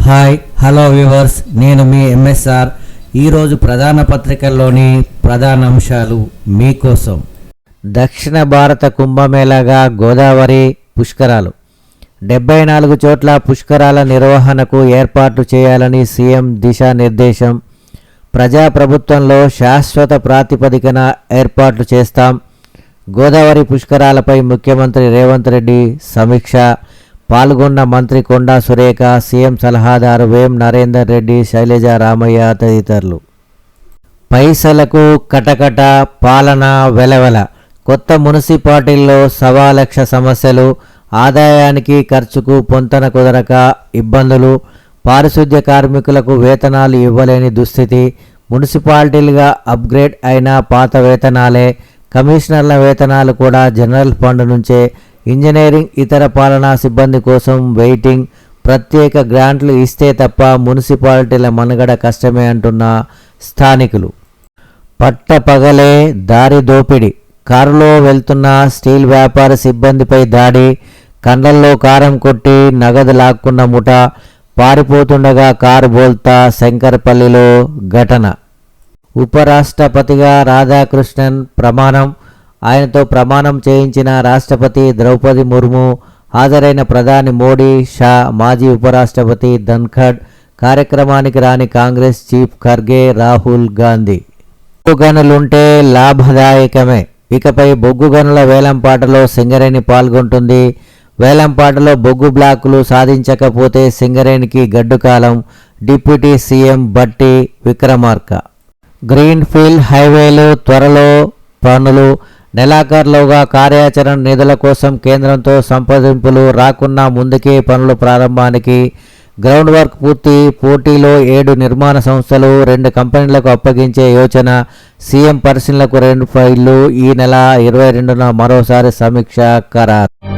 Hi hello viewers, నేను మీ MSR. ఈరోజు ప్రధాన పత్రికల్లోని ప్రధాన అంశాలు మీకోసం. దక్షిణ భారత కుంభమేళాగా గోదావరి పుష్కరాలు. 74 చోట్ల పుష్కరాల నిర్వహణకు ఏర్పాట్లు చేయాలని సీఎం దిశానిర్దేశం. ప్రజాప్రభుత్వంలో శాశ్వత ప్రాతిపదికన ఏర్పాట్లు చేస్తాం. గోదావరి పుష్కరాలపై ముఖ్యమంత్రి రేవంత్ రెడ్డి సమీక్ష. పాల్గొన్న మంత్రి కొండా సురేఖ, సీఎం సలహాదారు వేం నరేందర్ రెడ్డి, శైలజ రామయ్య తదితరులు. పైసలకు కటకట, పాలన వెలవెల. కొత్త మున్సిపాలిటీల్లో 1,00,000 సమస్యలు. ఆదాయానికి ఖర్చుకు పొంతన కుదరక ఇబ్బందులు. పారిశుద్ధ్య కార్మికులకు వేతనాలు ఇవ్వలేని దుస్థితి. మున్సిపాలిటీలుగా అప్గ్రేడ్ అయిన పాత వేతనాలే. కమిషనర్ల వేతనాలు కూడా జనరల్ ఫండ్ నుంచే. ఇంజనీరింగ్, ఇతర పాలనా సిబ్బంది కోసం వెయిటింగ్. ప్రత్యేక గ్రాంట్లు ఇస్తే తప్ప మున్సిపాలిటీల మనుగడ కష్టమే అంటున్న స్థానికులు. పట్టపగలే దారి దోపిడీ. కారులో వెళ్తున్న స్టీల్ వ్యాపార సిబ్బందిపై దాడి. కండ్లల్లో కారం కొట్టి నగదు లాక్కున్న ముఠ. పారిపోతుండగా కారు బోల్తా. శంకరపల్లిలో ఘటన. ఉపరాష్ట్రపతిగా రాధాకృష్ణన్ ప్రమాణం. ఆయనతో ప్రమాణం చేయించిన రాష్ట్రపతి ద్రౌపది ముర్ము. హాజరైన ప్రధాని మోడీ, షా, మాజీ ఉపరాష్ట్రపతి ధన్ఖడ్. కార్యక్రమానికి రాని కాంగ్రెస్ చీఫ్ ఖర్గే, రాహుల్ గాంధీ. బొగ్గు గనులుంటే లాభదాయకమే. ఇకపై బొగ్గు గనుల వేలంపాటలో సింగరేణి పాల్గొంటుంది. వేలంపాటలో బొగ్గు బ్లాకులు సాధించకపోతే సింగరేణికి గడ్డుకాలం. డిప్యూటీ సీఎం బట్టి విక్రమార్క. గ్రీన్ఫీల్డ్ హైవేలు త్వరలో పనులు. నెలాఖరులోగా కార్యాచరణ నిధుల కోసం కేంద్రంతో సంప్రదింపులు. రాకున్నా ముందుకే పనుల ప్రారంభానికి. గ్రౌండ్ వర్క్ పూర్తి. పోటీలో 7 నిర్మాణ సంస్థలు 2 కంపెనీలకు అప్పగించే యోచన. సీఎం పరిశీలనకు 2 ఫైళ్లు. ఈ నెల 22న మరోసారి సమీక్ష ఖరారు.